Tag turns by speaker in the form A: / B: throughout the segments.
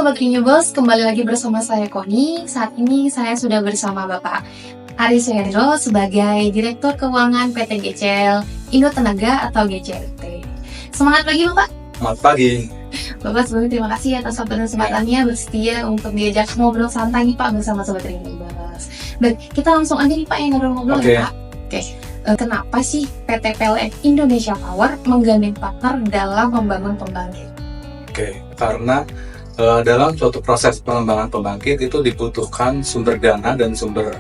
A: Sobat Renewables, kembali lagi bersama saya Koni. Saat ini saya sudah bersama Bapak Aris Hendro sebagai Direktur Keuangan PT GCL Indo Tenaga atau GCLT. Semangat pagi Bapak.
B: Selamat pagi.
A: Bapak sebelumnya terima kasih atas waktu dan kesempatannya bersedia untuk diajak ngobrol santai nih Pak bersama Sobat Renewables. Baik, kita langsung aja nih Pak yang ngobrol ya Pak. Oke. Kenapa sih PT PLN Indonesia Power menggandeng partner dalam membangun pembangkit?
B: Oke, karena dalam suatu proses pengembangan pembangkit itu dibutuhkan sumber dana dan sumber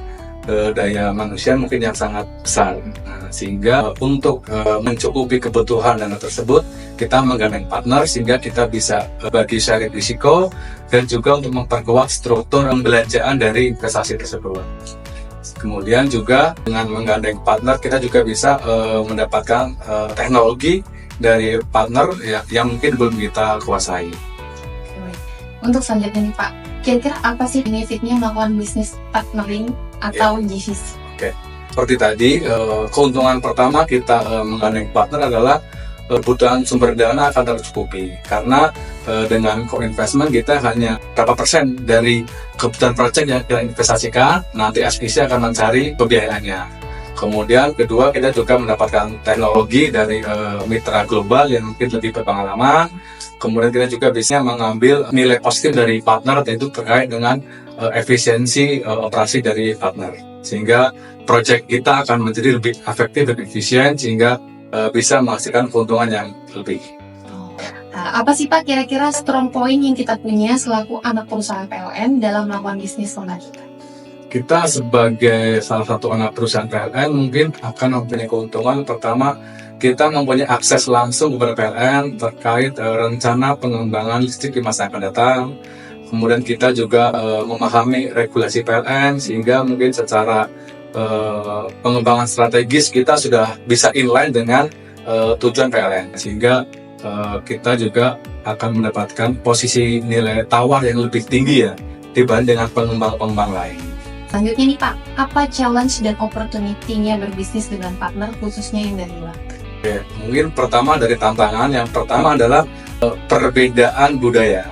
B: daya manusia mungkin yang sangat besar. Nah, sehingga untuk mencukupi kebutuhan dana tersebut, kita menggandeng partner sehingga kita bisa bagi sharing risiko dan juga untuk memperkuat struktur pembelanjaan dari investasi tersebut. Kemudian juga dengan menggandeng partner kita juga bisa mendapatkan teknologi dari partner yang mungkin belum kita kuasai.
A: Untuk selanjutnya nih Pak, kira-kira apa sih benefitnya melakukan bisnis partnering atau GCC?
B: Oke, seperti tadi keuntungan pertama kita menggandeng partner adalah kebutuhan sumber dana akan tercukupi karena dengan co-investment kita hanya berapa persen dari kebutuhan proyek yang kita investasikan, nanti SPC akan mencari pembiayaannya. Kemudian kedua, kita juga mendapatkan teknologi dari mitra global yang mungkin lebih berpengalaman. Kemudian kita juga bisa mengambil nilai positif dari partner, yaitu terkait dengan efisiensi operasi dari partner. Sehingga proyek kita akan menjadi lebih efektif dan efisien, sehingga bisa menghasilkan keuntungan yang lebih.
A: Apa sih Pak kira-kira strong point yang kita punya selaku anak perusahaan PLN dalam melakukan bisnis pembangkitan?
B: Kita sebagai salah satu anak perusahaan PLN mungkin akan mempunyai keuntungan. Pertama, kita mempunyai akses langsung kepada PLN terkait rencana pengembangan listrik di masa akan datang. Kemudian kita juga memahami regulasi PLN sehingga mungkin secara pengembangan strategis kita sudah bisa inline dengan tujuan PLN. Sehingga kita juga akan mendapatkan posisi nilai tawar yang lebih tinggi ya dibanding dengan pengembang-pengembang lain.
A: Selanjutnya nih Pak, apa challenge dan opportunity-nya berbisnis dengan partner khususnya yang dari luar?
B: Oke, mungkin pertama dari tantangan, yang pertama adalah perbedaan budaya.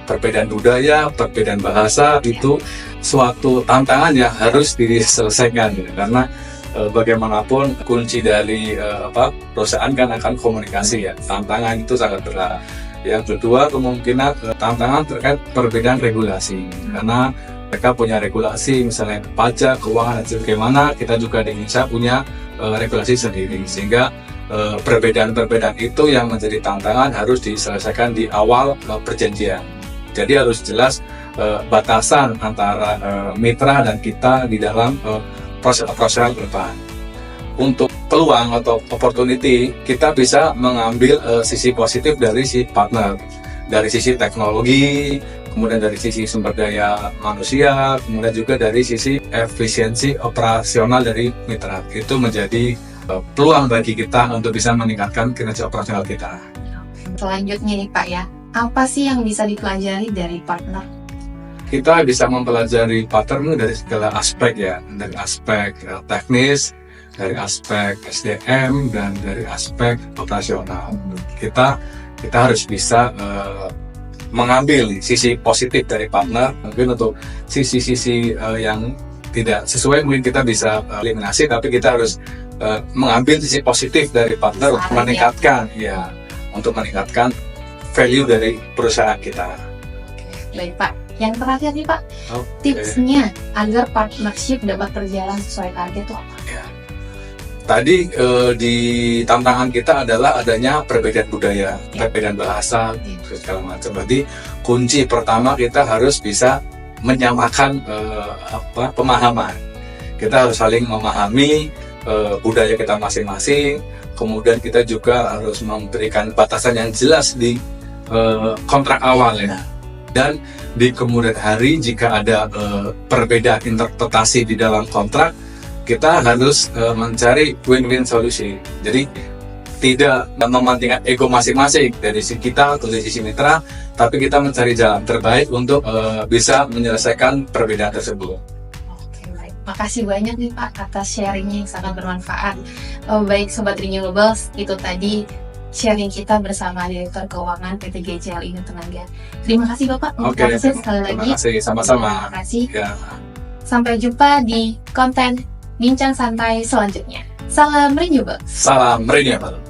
B: Perbedaan budaya, perbedaan bahasa itu suatu tantangan yang harus diselesaikan gitu. Karena bagaimanapun kunci dari perusahaan kan akan komunikasi ya. Tantangan itu sangat berat. Yang kedua kemungkinan tantangan terkait perbedaan regulasi. Karena mereka punya regulasi misalnya pajak, keuangan, dan bagaimana kita juga di Indonesia punya regulasi sendiri, sehingga perbedaan-perbedaan itu yang menjadi tantangan harus diselesaikan di awal perjanjian. Jadi harus jelas batasan antara mitra dan kita di dalam proses operasional ke depan. Untuk peluang atau opportunity, kita bisa mengambil sisi positif dari si partner, dari sisi teknologi, kemudian dari sisi sumber daya manusia, kemudian juga dari sisi efisiensi operasional dari mitra. Itu menjadi peluang bagi kita untuk bisa meningkatkan kinerja operasional kita.
A: Selanjutnya nih Pak ya, apa sih yang bisa dipelajari dari partner?
B: Kita bisa mempelajari partner dari segala aspek ya, dari aspek teknis, dari aspek SDM, dan dari aspek operasional. Kita harus bisa mengambil sisi positif dari partner. Mungkin untuk sisi-sisi yang tidak sesuai mungkin kita bisa eliminasi, tapi kita harus mengambil sisi positif dari partner untuk meningkatkan untuk meningkatkan value dari perusahaan kita.
A: Baik Pak, yang terakhir nih Pak, tipsnya agar partnership dapat berjalan sesuai target itu apa?
B: Tadi di tantangan kita adalah adanya perbedaan budaya, perbedaan bahasa, segala macam. Berarti kunci pertama kita harus bisa menyamakan pemahaman. Kita harus saling memahami budaya kita masing-masing. Kemudian kita juga harus memberikan batasan yang jelas di kontrak awal ya. Dan di kemudian hari jika ada perbedaan interpretasi di dalam kontrak, kita harus mencari win-win solution. Jadi tidak mementingkan ego masing-masing dari sisi kita atau dari sisi mitra, tapi kita mencari jalan terbaik untuk bisa menyelesaikan perbedaan tersebut.
A: Oke, baik. Makasih banyak nih Pak atas sharingnya yang sangat bermanfaat. Baik Sobat Renewables, itu tadi sharing kita bersama Direktur Keuangan PT GCL Indo Tenaga. Terima kasih Bapak untuk
B: Oke,
A: waktunya sekali lagi.
B: terima kasih, sama-sama.
A: Terima kasih.
B: Ya.
A: Sampai jumpa di konten Bincang Santai selanjutnya. Salam renewable.
B: Salam renewable.